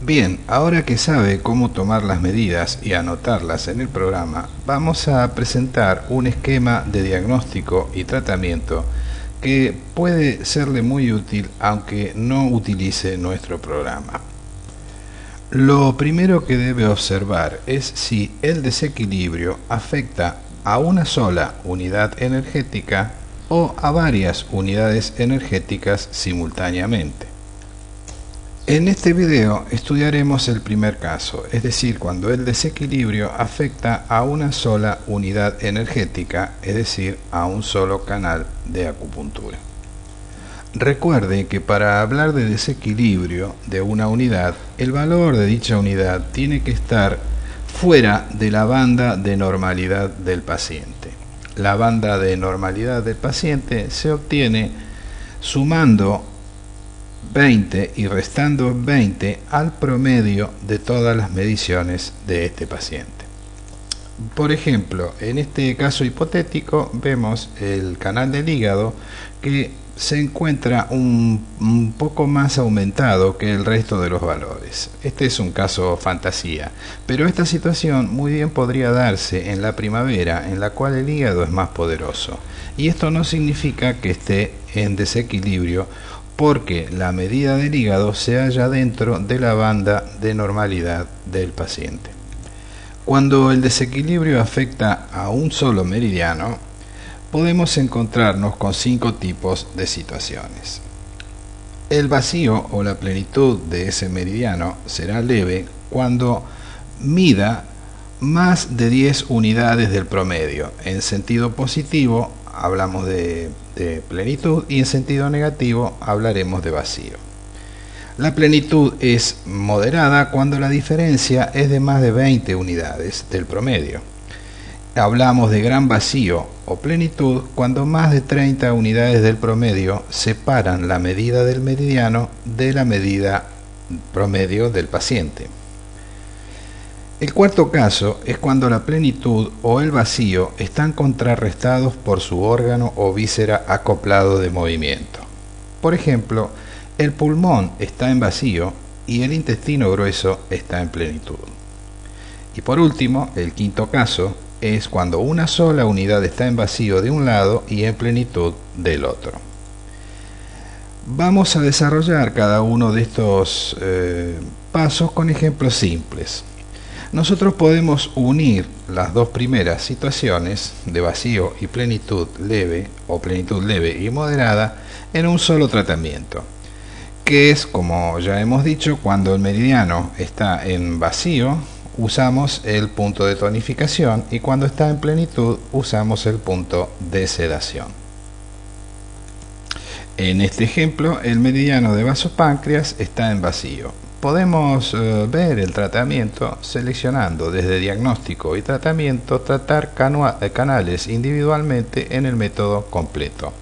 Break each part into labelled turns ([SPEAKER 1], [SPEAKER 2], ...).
[SPEAKER 1] Bien, ahora que sabe cómo tomar las medidas y anotarlas en el programa, vamos a presentar un esquema de diagnóstico y tratamiento que puede serle muy útil aunque no utilice nuestro programa. Lo primero que debe observar es si el desequilibrio afecta a una sola unidad energética o a varias unidades energéticas simultáneamente. En este video estudiaremos el primer caso, es decir, cuando el desequilibrio afecta a una sola unidad energética, es decir, a un solo canal de acupuntura. Recuerde que para hablar de desequilibrio de una unidad, el valor de dicha unidad tiene que estar fuera de la banda de normalidad del paciente. La banda de normalidad del paciente se obtiene sumando 20 y restando 20 al promedio de todas las mediciones de este paciente. Por ejemplo, en este caso hipotético vemos el canal del hígado que se encuentra un poco más aumentado que el resto de los valores. Este es un caso fantasía, pero esta situación muy bien podría darse en la primavera, en la cual el hígado es más poderoso. Y esto no significa que esté en desequilibrio, porque la medida del hígado se halla dentro de la banda de normalidad del paciente. Cuando el desequilibrio afecta a un solo meridiano, podemos encontrarnos con 5 tipos de situaciones. El vacío o la plenitud de ese meridiano será leve cuando mida más de 10 unidades del promedio. En sentido positivo hablamos de plenitud y en sentido negativo hablaremos de vacío. La plenitud es moderada cuando la diferencia es de más de 20 unidades del promedio. Hablamos de gran vacío o plenitud cuando más de 30 unidades del promedio separan la medida del meridiano de la medida promedio del paciente. El cuarto caso es cuando la plenitud o el vacío están contrarrestados por su órgano o víscera acoplado de movimiento. Por ejemplo, el pulmón está en vacío y el intestino grueso está en plenitud. Y por último, el quinto caso es cuando una sola unidad está en vacío de un lado y en plenitud del otro. Vamos a desarrollar cada uno de estos pasos con ejemplos simples. Nosotros podemos unir las dos primeras situaciones de vacío y plenitud leve o plenitud leve y moderada en un solo tratamiento, que es, como ya hemos dicho, cuando el meridiano está en vacío usamos el punto de tonificación y cuando está en plenitud usamos el punto de sedación. En este ejemplo, el meridiano de vasopáncreas está en vacío. Podemos ver el tratamiento seleccionando desde diagnóstico y tratamiento, tratar canales individualmente en el método completo.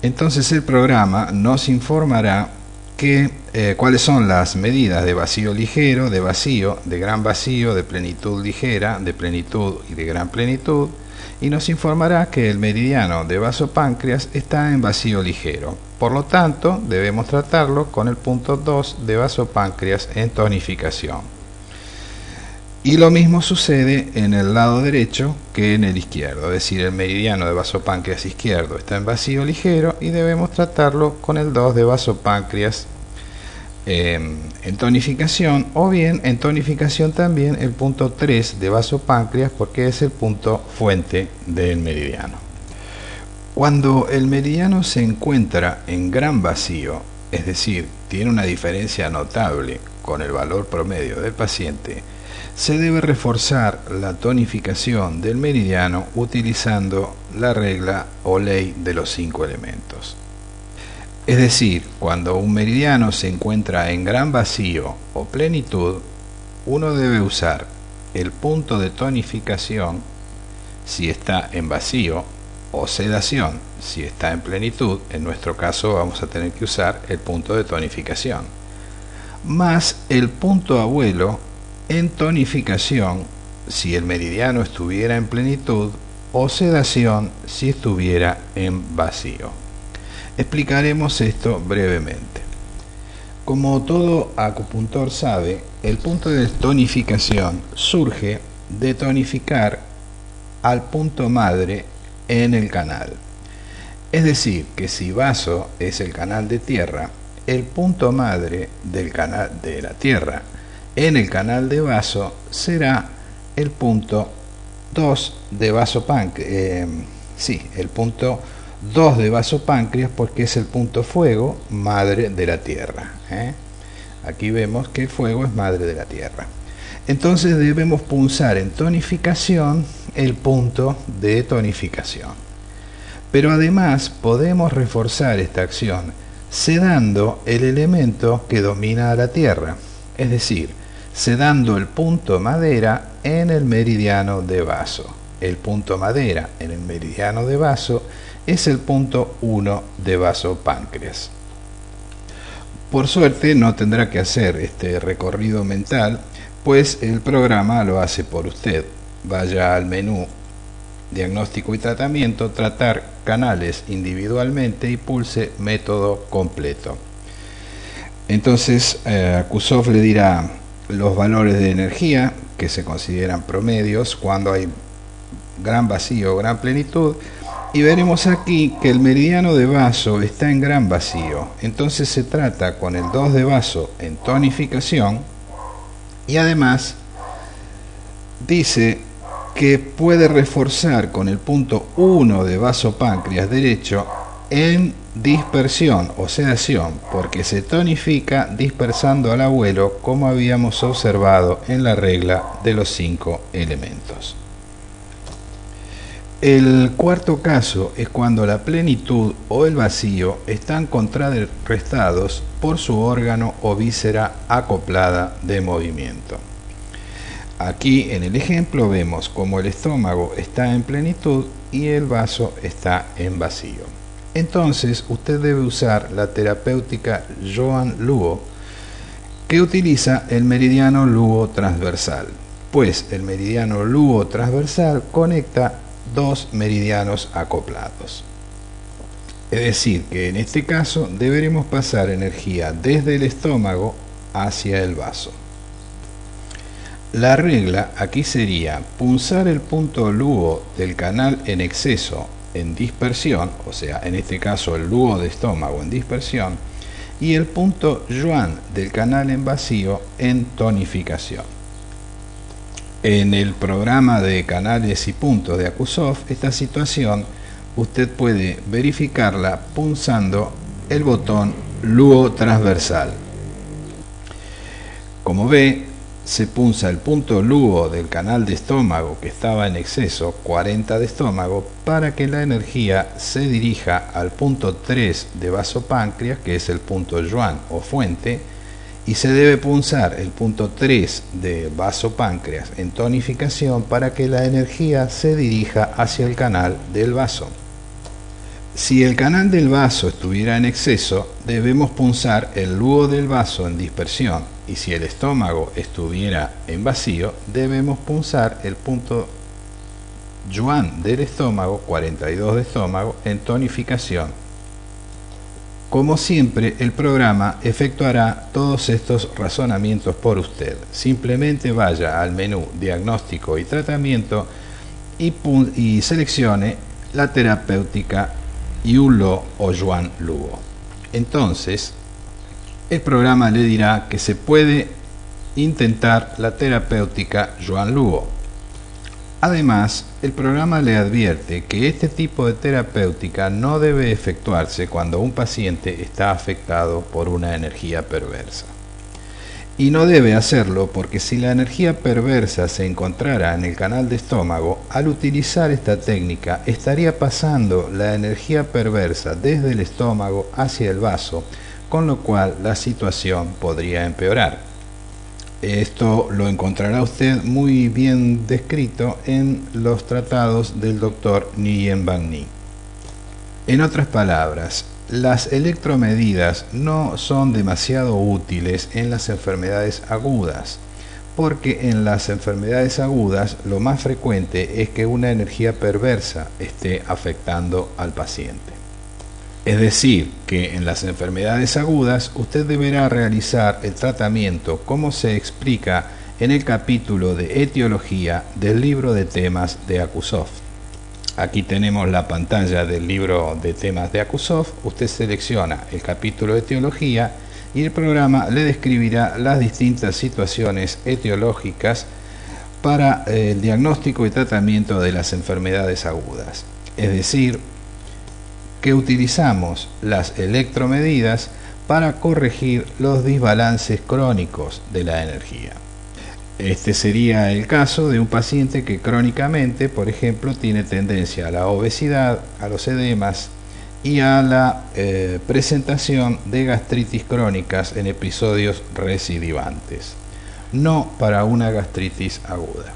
[SPEAKER 1] Entonces el programa nos informará cuáles son las medidas de vacío ligero, de vacío, de gran vacío, de plenitud ligera, de plenitud y de gran plenitud, y nos informará que el meridiano de vasopáncreas está en vacío ligero. Por lo tanto, debemos tratarlo con el punto 2 de vasopáncreas en tonificación. Y lo mismo sucede en el lado derecho que en el izquierdo, es decir, el meridiano de vasopáncreas izquierdo está en vacío ligero y debemos tratarlo con el 2 de vasopáncreas en tonificación, o bien en tonificación también el punto 3 de vasopáncreas porque es el punto fuente del meridiano. Cuando el meridiano se encuentra en gran vacío, es decir, tiene una diferencia notable con el valor promedio del paciente, se debe reforzar la tonificación del meridiano utilizando la regla o ley de los 5 elementos. Es decir, cuando un meridiano se encuentra en gran vacío o plenitud, uno debe usar el punto de tonificación si está en vacío o sedación si está en plenitud. En nuestro caso vamos a tener que usar el punto de tonificación más el punto abuelo en tonificación si el meridiano estuviera en plenitud o sedación si estuviera en vacío. Explicaremos esto brevemente. Como todo acupuntor sabe, el punto de tonificación surge de tonificar al punto madre en el canal. Es decir, que si vaso es el canal de tierra, el punto madre del canal de la tierra en el canal de vaso será el punto 2 de vaso páncreas. El punto 2 de vaso páncreas, porque es el punto fuego, madre de la tierra. Aquí vemos que el fuego es madre de la tierra. Entonces debemos punzar en tonificación el punto de tonificación. Pero además podemos reforzar esta acción sedando el elemento que domina a la tierra, es decir, sedando el punto madera en el meridiano de vaso. El punto madera en el meridiano de vaso es el punto 1 de vaso páncreas. Por suerte no tendrá que hacer este recorrido mental, pues el programa lo hace por usted. Vaya al menú Diagnóstico y Tratamiento, Tratar canales individualmente y pulse Método completo. Entonces Acusoft le dirá los valores de energía que se consideran promedios cuando hay gran vacío o gran plenitud, y veremos aquí que el meridiano de vaso está en gran vacío. Entonces se trata con el 2 de vaso en tonificación, y además dice que puede reforzar con el punto 1 de vaso páncreas derecho en dispersión o sedación, porque se tonifica dispersando al abuelo, como habíamos observado en la regla de los 5 elementos. El cuarto caso es cuando la plenitud o el vacío están contrarrestados por su órgano o víscera acoplada de movimiento. Aquí en el ejemplo vemos como el estómago está en plenitud y el vaso está en vacío. Entonces usted debe usar la terapéutica Joan Luo, que utiliza el meridiano Luo transversal, pues el meridiano Luo transversal conecta dos meridianos acoplados. Es decir, que en este caso deberemos pasar energía desde el estómago hacia el vaso. La regla aquí sería punzar el punto Luo del canal en exceso en dispersión, o sea, en este caso el Luo de estómago en dispersión, y el punto Yuan del canal en vacío en tonificación. En el programa de canales y puntos de Acusoft, esta situación usted puede verificarla punzando el botón Luo transversal. Como ve, se punza el punto Luo del canal de estómago que estaba en exceso, 40 de estómago, para que la energía se dirija al punto 3 de vaso páncreas, que es el punto Yuan o fuente, y se debe punzar el punto 3 de vaso páncreas en tonificación para que la energía se dirija hacia el canal del vaso. Si el canal del vaso estuviera en exceso, debemos punzar el Luo del vaso en dispersión, y si el estómago estuviera en vacío, debemos punzar el punto Yuan del estómago, 42 de estómago, en tonificación. Como siempre, el programa efectuará todos estos razonamientos por usted. Simplemente vaya al menú Diagnóstico y Tratamiento y seleccione la terapéutica Yulo o Yuan Luo. Entonces, el programa le dirá que se puede intentar la terapéutica Yuan Luo. Además, el programa le advierte que este tipo de terapéutica no debe efectuarse cuando un paciente está afectado por una energía perversa. Y no debe hacerlo porque si la energía perversa se encontrara en el canal de estómago, al utilizar esta técnica estaría pasando la energía perversa desde el estómago hacia el vaso, con lo cual la situación podría empeorar. Esto lo encontrará usted muy bien descrito en los tratados del Dr. Nguyen Van Nhi. En otras palabras, las electromedidas no son demasiado útiles en las enfermedades agudas, porque en las enfermedades agudas lo más frecuente es que una energía perversa esté afectando al paciente. Es decir, que en las enfermedades agudas usted deberá realizar el tratamiento como se explica en el capítulo de etiología del libro de temas de Acusoft. Aquí tenemos la pantalla del libro de temas de Acusoft. Usted selecciona el capítulo de etiología y el programa le describirá las distintas situaciones etiológicas para el diagnóstico y tratamiento de las enfermedades agudas. Es decir, que utilizamos las electromedidas para corregir los desbalances crónicos de la energía. Este sería el caso de un paciente que crónicamente, por ejemplo, tiene tendencia a la obesidad, a los edemas y a la presentación de gastritis crónicas en episodios recidivantes, no para una gastritis aguda.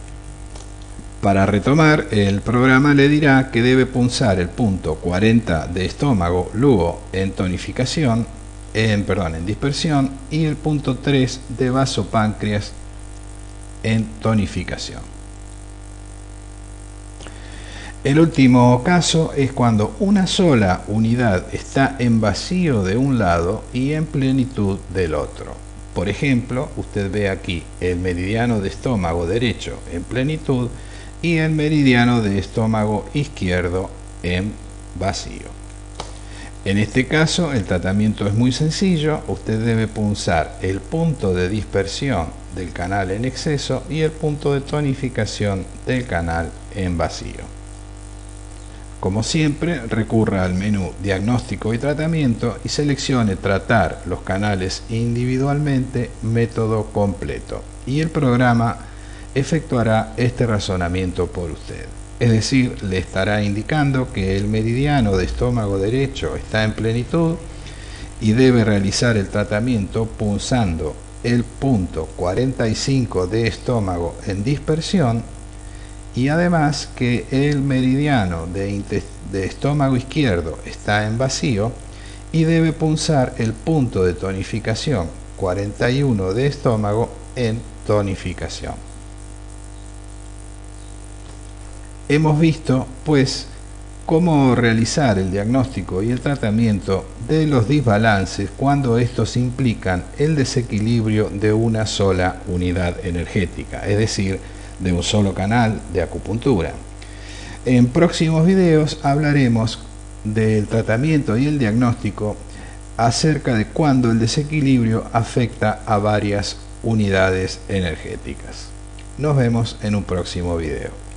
[SPEAKER 1] Para retomar, el programa le dirá que debe punzar el punto 40 de estómago, luego en tonificación, en dispersión, y el punto 3 de vasopáncreas en tonificación. El último caso es cuando una sola unidad está en vacío de un lado y en plenitud del otro. Por ejemplo, usted ve aquí el meridiano de estómago derecho en plenitud y el meridiano de estómago izquierdo en vacío. En este caso, el tratamiento es muy sencillo. Usted debe punzar el punto de dispersión del canal en exceso y el punto de tonificación del canal en vacío. Como siempre, recurra al menú Diagnóstico y Tratamiento y seleccione Tratar los canales individualmente, método completo, y el programa efectuará este razonamiento por usted. Es decir, le estará indicando que el meridiano de estómago derecho está en plenitud y debe realizar el tratamiento punzando el punto 45 de estómago en dispersión, y además que el meridiano de estómago izquierdo está en vacío y debe punzar el punto de tonificación 41 de estómago en tonificación. Hemos visto, pues, cómo realizar el diagnóstico y el tratamiento de los desbalances cuando estos implican el desequilibrio de una sola unidad energética, es decir, de un solo canal de acupuntura. En próximos videos hablaremos del tratamiento y el diagnóstico acerca de cuando el desequilibrio afecta a varias unidades energéticas. Nos vemos en un próximo video.